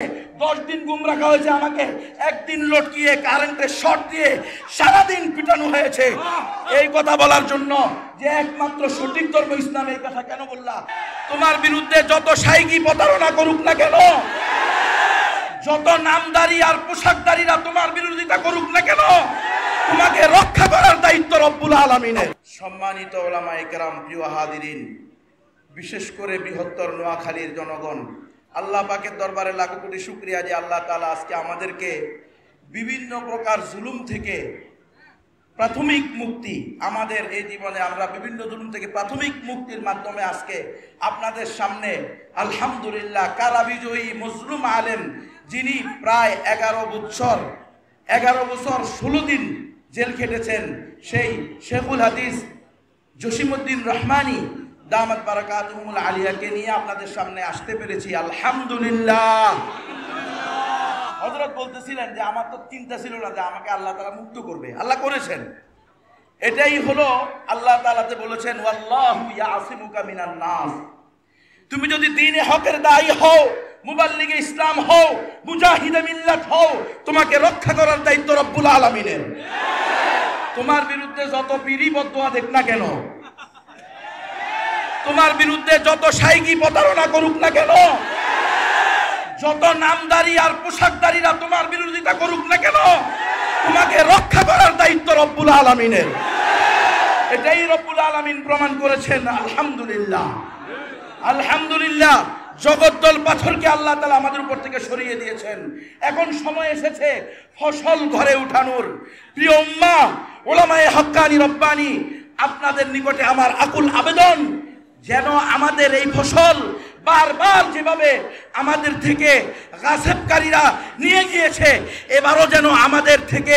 10 দিন গুম রাখা হয়েছে আমাকে, একদিন লটকিয়ে কারেন্টের শর্ট দিয়ে সারাদিন পিটানো হয়েছে। এই কথা বলার জন্য যে একমাত্র সঠিক ধর্ম ইসলাম, এই কথা কেন বললা? তোমার বিরুদ্ধে যত শাইকি প্রতারণা করুক না কেন, যত নামদারি আর পোশাকদারিরা তোমার বিরোধিতা করুক না কেন, তোমাকে রক্ষা করার দায়িত্ব রব্বুল আলামিনের। সম্মানিত ওলামায়ে কেরাম, প্রিয় হাদিরিন, বিশেষ করে বৃহত্তর নোয়াখালীর জনগণ, আল্লাহ পাকের দরবারে লাখো কোটি শুকরিয়া যে আল্লাহ তাআলা আজকে আমাদেরকে বিভিন্ন প্রকার জুলুম থেকে প্রাথমিক মুক্তি, আমাদের এই জীবনে আমরা বিভিন্ন জুলুম থেকে প্রাথমিক মুক্তির মাধ্যমে আজকে আপনাদের সামনে আলহামদুলিল্লাহ কারা বিজয়ী মজলুম আলেম, যিনি প্রায় 11 বছর 16 দিন জেল খেটেছেন, সেই শেখুল হাদিস জসিমউদ্দিন রহমানী দামাত বারাকাতুহুল আলিয়াকে নিয়ে আপনাদের সামনে আসতে পেরেছি। আলহামদুলিল্লাহ। হযরত বলতেছিলেন যে আমার তো চিন্তা ছিল না যে আমাকে আল্লাহ তাআলা মুক্ত করবে, আল্লাহ করেছেন। এটাই হলো আল্লাহ তাআলাতে বলেছেন ওয়াল্লাহু ইয়াসিমুকা মিনান নাস। তুমি যদি দ্বীনে হকের দায়ী হও, মুবাল্লিগে ইসলাম হও, মুজাহিদে মিল্লাত হও, তোমাকে রক্ষা করার দায়িত্ব রব্বুল আলামিনের। তোমার বিরুদ্ধে যত পীরি বদদুয়া দেখ না কেন, তোমার বিরুদ্ধে যত শাইকি প্রতারণা করুক না কেন, যত নামদারি আর পোশাকদারিরা তোমার বিরোধিতা করুক না কেন, তোমাকে রক্ষা করার দায়িত্ব রব্বুল আলামিনের। এটাই রব্বুল আলামিন প্রমাণ করেছেন। আলহামদুলিল্লাহ, আলহামদুলিল্লাহ। জগদ্দল পাথরকে আল্লাহ তাআলা আমাদের উপর থেকে সরিয়ে দিয়েছেন। এখন সময় এসেছে ফসল ঘরে উঠানোর। প্রিয় উম্মাহ, উলামায়ে হক্কানি রব্বানি, আপনাদের নিকটে আমার আকুল আবেদন, যেন আমাদের এই ফসল বারবার যেভাবে আমাদের থেকে গাছেবকারীরা নিয়ে গিয়েছে, এবারও যেন আমাদের থেকে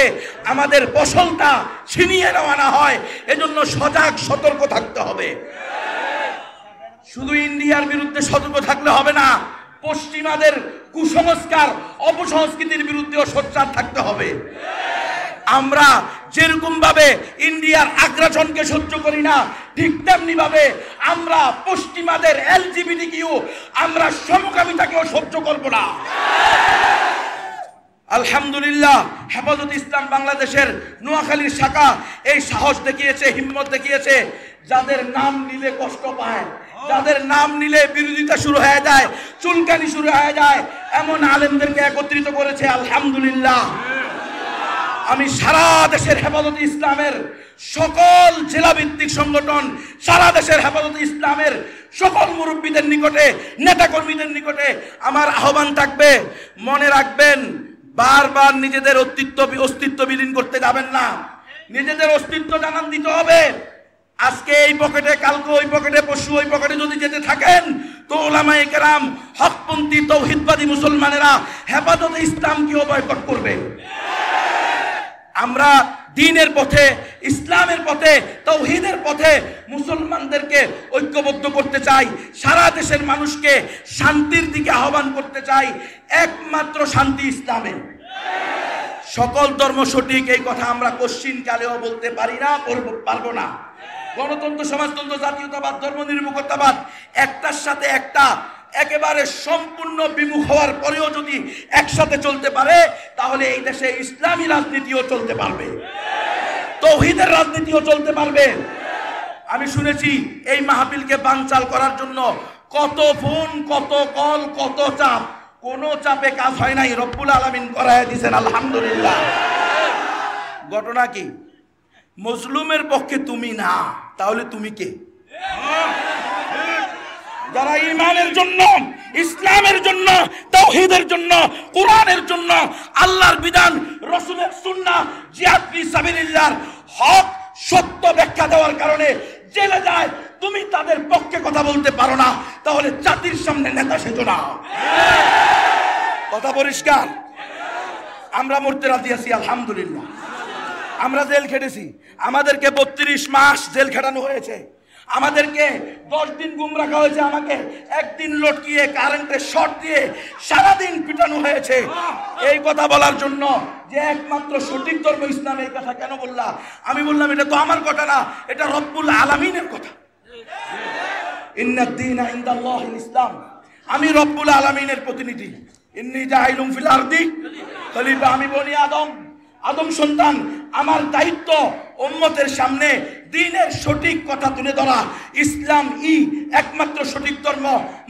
আমাদের ফসলটা ছিনিয়ে নেওয়া না হয়, এজন্য সজাগ সতর্ক থাকতে হবে। শুধু ইন্ডিয়ার বিরুদ্ধে সতর্ক থাকলে হবে না, পশ্চিমাদের কুসংস্কার অপসংস্কৃতির বিরুদ্ধেও সোচ্চার থাকতে হবে। আমরা যেরকম ভাবে ইন্ডিয়ার আগ্রাসনকে সহ্য করি না, ঠিক তেমনি ভাবে আমরা পশ্চিমাদের এলজিবিটিকিউ, আমরা সমকামিতাকেও সহ্য করব না। আলহামদুলিল্লাহ, হেফাজত ইসলাম বাংলাদেশের নোয়াখালীর শাখা এই সাহস দেখিয়েছে, হিম্মত দেখিয়েছে। যাদের নাম নিলে কষ্ট পায়, যাদের নাম নিলে বিরোধিতা শুরু হয়ে যায়, চুলকানি শুরু হয়ে যায়, এমন আলেমদেরকে একত্রিত করেছে। আলহামদুলিল্লাহ। আমি সারা দেশের হেফাজত ইসলামের সকল জেলা ভিত্তিক সংগঠন, সারা দেশের হেফাজত ইসলামের সকল মুরব্বীদের নিকটে, নেতাকর্মীদের নিকটে আমার আহ্বান থাকবে, মনে রাখবেন, বারবার নিজেদের অস্তিত্ব বিলীন করতে যাবেন না। নিজেদের অস্তিত্ব জানান দিতে হবে। আজকে এই পকেটে, কালকে ওই পকেটে, পরশু ওই পকেটে যদি যেতে থাকেন, তো ওলামায়ে কেরাম, হকপন্থী তৌহিদবাদী মুসলমানেরা হেফাজত ইসলামকেও বয়কট করবে। আমরা দ্বীনের পথে, ইসলামের পথে, তাওহীদের পথে মুসলমানদেরকে ঐক্যবদ্ধ করতে চাই। সারা দেশের মানুষকে শান্তির দিকে আহ্বান করতে চাই। একমাত্র শান্তি ইসলামে। সকল ধর্ম সঠিক, এই কথা আমরা কোশ্চিন কালেও বলতে পারি না, পারবো না। গণতন্ত্র, সমাজতন্ত্র, জাতীয়তাবাদ, ধর্মনিরপেক্ষতাবাদ একটার সাথে একটা একেবারে সম্পূর্ণ বিমুখ হওয়ার পরেও যদি একসাথে চলতে পারে, তাহলে এই দেশে ইসলামী রাজনীতিও চলতে পারবে, তাওহীদের রাজনীতিও চলতে পারবে। আমি শুনেছি এই মাহফিলকে বানচাল করার জন্য কত ফোন, কত কল, কত চাপ, কোন চাপে কাজ হয় নাই, রব্বুল আলামিন করায় দিয়েছেন। আলহামদুলিল্লাহ। ঘটনা কি? মজলুমের পক্ষে তুমি না, তাহলে তুমি কে? যারা ঈমানের জন্য, ইসলামের জন্য, তাওহীদের জন্য, কোরআনের জন্য, আল্লাহর বিধান, রাসূলের সুন্নাহ, জিহাদ ফি সাবিলিল্লাহর হক সত্য ব্যাখ্যা দেওয়ার কারণে জেলে যায়, তুমি তাদের পক্ষে কথা বলতে পারো না, তাহলে জাতির সামনে নেতা সেজো না। কথা পরিষ্কার। আমরা মরতে রাজি আছি, আলহামদুলিল্লাহ। আমরা জেল খেটেছি, আমাদেরকে 32 মাস জেল খেটানো হয়েছে, আমাদেরকে 10 দিন গুম রাখা হয়েছে, আমাকে একদিন লটকিয়ে কারেন্টের শর্ট দিয়ে সারাদিন পিটানো হয়েছে। এই কথা বলার জন্য যে একমাত্র সঠিক ধর্ম ইসলাম, এই কথা কেন বললা? আমি বললাম এটা তো আমার কথা না, এটা রব্বুল আলামিনের কথা। ইন্নাদ দীনা ইনদাল্লাহিল ইসলাম। আমি রব্বুল আলামিনের প্রতিনিধি। ইন্নী জাইলুম ফিল আরদি খলিফা। আমি বনি আদম সন্তান, আমার দায়িত্ব উম্মতের সামনে দ্বীনের সঠিক কথা তুলে ধরা। ইসলাম একমাত্র সঠিক ধর্ম।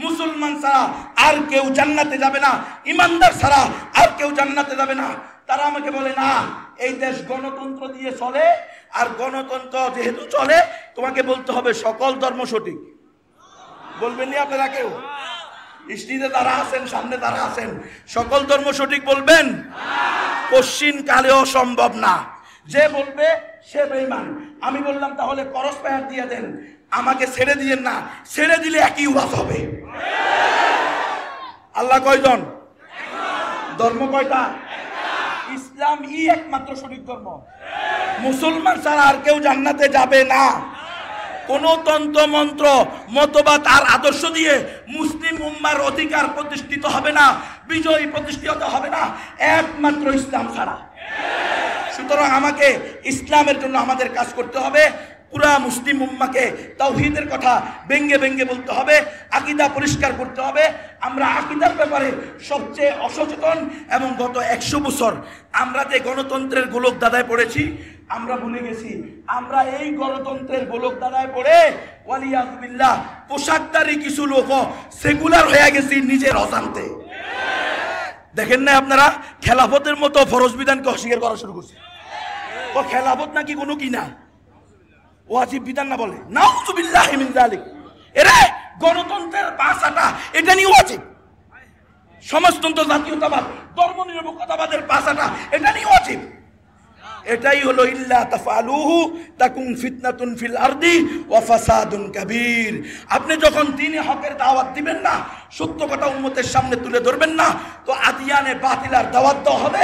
মুসলমান ছাড়া আর কেউ জান্নাতে যাবে না, ইমানদার ছাড়া আর কেউ জান্নাতে যাবে না। তারা আমাকে বলে না, এই দেশ গণতন্ত্র দিয়ে চলে, আর গণতন্ত্র যেহেতু চলে তোমাকে বলতে হবে সকল ধর্ম সঠিক। বলবেন নি আপনারা কেউ? স্ত্রীতে তারা আছেন, সামনে তারা আছেন, সকল ধর্ম সঠিক বলবেন? কোশ্চিন কালেও সম্ভব না। যে বলবে সে বেঈমান। আমি বললাম তাহলে করস পায়ার দিয়ে দেন, আমাকে ছেড়ে দিয়েন না। ছেড়ে দিলে একই ওয়াজ হবে। আল্লাহ কয়জন? ধর্ম কয়টা? ইসলাম একমাত্র সঠিক ধর্ম। মুসলমান ছাড়া আর কেউ জান্নাতে যাবে না। কোন তন্ত্র মন্ত্র মতবাদ আর আদর্শ দিয়ে মুসলিম উম্মার অধিকার প্রতিষ্ঠিত হবে না, বিজয় প্রতিষ্ঠিত হবে না, একমাত্র ইসলাম ছাড়া। সুতরাং আমাকে ইসলামের জন্য আমাদের কাজ করতে হবে। পুরা মুসলিম উম্মাকে তাওহীদের কথা ব্যঙ্গে ব্যঙ্গে বলতে হবে, আকীদা পরিষ্কার করতে হবে। আমরা আকীদার ব্যাপারে সবচেয়ে অসচেতন, এবং গত 100 বছর আমরা যে গণতন্ত্রের গোলক দাদায় পড়েছি, আমরা ভুলে গেছি আমরা এই গণতন্ত্রের গোলক দাদায় পড়ে ওয়ালিয়াযু বিল্লাহ পোশাকদারি কিছু লোক সেকুলার হয়ে গেছি নিজের অজান্তে। দেখেন না আপনারা, খেলাফতের মতো ফরজ বিধানকে অস্বীকার করা শুরু করছে। ও খেলাফত নাকি কোনো কি না, ওয়াজিব বিধান না বলে। নাউযুবিল্লাহি মিন যালিক। এরে গণতন্ত্রের পাঁচাটা এটা নিয়ে ওয়াজিব। সমাজতন্ত্র, জাতীয়তাবাদ, ধর্মনিরপেক্ষতাবাদের পাঁচাটা এটা নিয়ে ওয়াজিব। এটাই হলো ইল্লা তাফআলুহু তাকুন ফিতনাতুন ফিল আরদি ওয়া ফাসাদুন কাবীর। আপনি যখন দ্বীনে হকের দাওয়াত দিবেন না, সত্য কথা উম্মতের সামনে তুলে ধরবেন না, তো আদিয়ানে বাতিলার দাওয়াত দেওয়া হবে।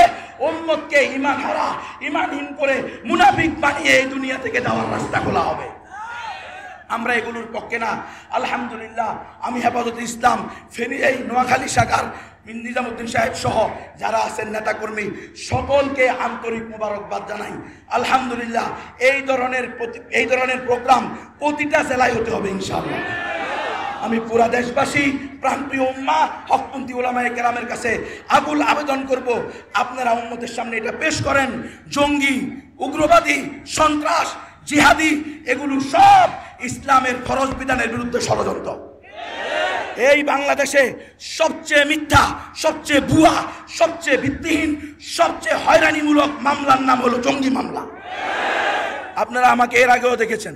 উম্মতকে ঈমান হারা, ঈমানহীন করে মুনাফিক বানিয়ে এই দুনিয়া থেকে যাওয়ার রাস্তা খোলা হবে। আমরা এগুলোর পক্ষে না। আলহামদুলিল্লাহ, আমি হেফাজতে ইসলাম ফেনী এই নোয়াখালী শাখার নিজামুদ্দিন সাহেব সহ যারা আছেন নেতাকর্মী সকলকে আন্তরিক মোবারকবাদ জানাই। আলহামদুলিল্লাহ, এই ধরনের প্রোগ্রাম প্রতিটা জেলায় হতে হবে ইনশাআল্লাহ। আমি পুরা দেশবাসী, প্রাণপ্রিয় উম্মাহ, হকপন্থী উলামায়ে কেরামের কাছে আকুল আবেদন করব, আপনারা উম্মতের সামনে এটা পেশ করেন। জঙ্গি, উগ্রবাদী, সন্ত্রাস, জিহাদি এগুলো সব ইসলামের ফরজ বিধানের বিরুদ্ধে ষড়যন্ত্র। এই বাংলাদেশে সবচেয়ে মিথ্যা, সবচেয়ে ভুয়া, সবচেয়ে ভিত্তিহীন, সবচেয়ে হয়রানিমূলক মামলার নাম হলো জঙ্গি মামলা। আপনারা আমাকে এর আগেও দেখেছেন।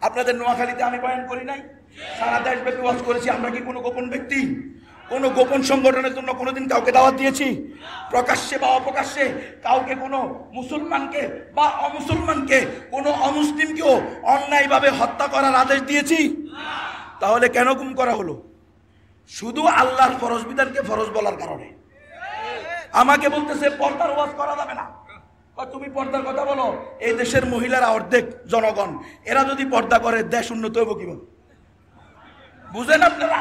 আপনাদের নোয়াখালীতে আমি বয়ান করি নাই, সারা দেশব্যাপী ওয়াজ করেছি। আমরা কি কোনো গোপন ব্যক্তি, কোনো গোপন সংগঠনের জন্য কোনোদিন কাউকে দাওয়াত দিয়েছি? প্রকাশ্যে বা অপ্রকাশ্যে কাউকে, কোনো মুসলমানকে বা অমুসলমানকে, কোনো অমুসলিমকেও অন্যায়ভাবে হত্যা করার আদেশ দিয়েছি? তাহলে কেন গুম করা হলো? শুধু আল্লাহর ফরজ বিধানকে ফরজ বলার কারণে। আমাকে বলতেছে পর্দার ওয়াজ করা যাবে না। তুমি পর্দার কথা বলো, এই দেশের মহিলারা অর্ধেক জনগণ, এরা যদি পর্দা করে দেশ উন্নত হইব কিভাবে? বুঝেন আপনারা?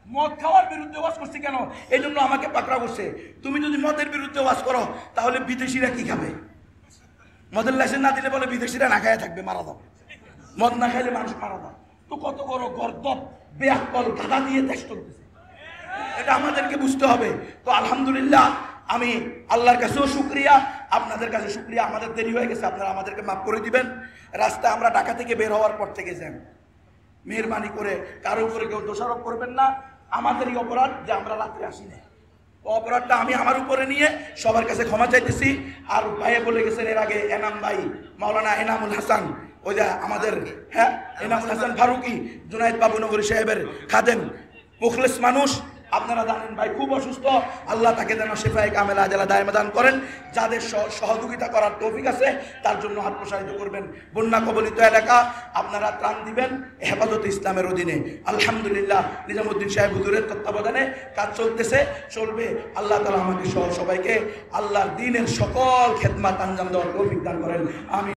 মদ খাওয়ার বিরুদ্ধে ওয়াজ করছি কেন? এই জন্য আমাকে পাকড়া করছে। তুমি যদি মদের বিরুদ্ধে ওয়াজ করো তাহলে বিদেশিরা কি খাবে? মদের লাইসেন্স না দিলে বলে বিদেশিরা না খায় থাকবে, মারা যাবে। মদ না খাইলে মানুষ মারা যায়। তো কত বড় গর্দব বেআক্কল গাদা দিয়ে দেশ চলতেছে, এটা আমাদেরকে বুঝতে হবে। তো আলহামদুলিল্লাহ, আমি আল্লাহর কাছেও শুকরিয়া, আপনাদের কাছে শুকরিয়া। আমাদের দেরি হয়ে গেছে, আপনারা আমাদেরকে মাফ করে দিবেন। রাস্তায় আমরা ঢাকা থেকে বের হওয়ার পর থেকে যান, মেহরবানি করে কারো উপরে কেউ দোষারোপ করবেন না। আমাদেরই অপরাধ যে আমরা রাত্রে আসি না। অপরাধটা আমি আমার উপরে নিয়ে সবার কাছে ক্ষমা চাইতেছি। আর ভাইয়ে বলে গেছেন এর আগে, এনাম ভাই, মাওলানা এনামুল হাসান, ওই যে আমাদের এনামুল হাসান ফারুকি, জুনায়েদ বাবুনগরী সাহেবের খাদেম, মুখলেস মানুষ। আপনারা জানেন ভাই খুব অসুস্থ, আল্লাহ তাকে যেন শিফায়ে কামেলা আজলা দায়েমা দান করেন। যাদের সহযোগিতা করার তৌফিক আছে তার জন্য হাত প্রসারিত করবেন। বন্যা কবলিত এলাকা আপনারা ত্রাণ দিবেন হেফাজতে ইসলামের অধীনে। আলহামদুলিল্লাহ, নিজামুদ্দিন সাহেব হুজুরের তত্ত্বাবধানে কাজ চলতেছে, চলবে। আল্লাহ তাআলা আমাকে সহ সবাইকে আল্লাহর দ্বীনের সকল খেদমাত আঞ্জাম দেওয়ার তৌফিক দান করেন। আমি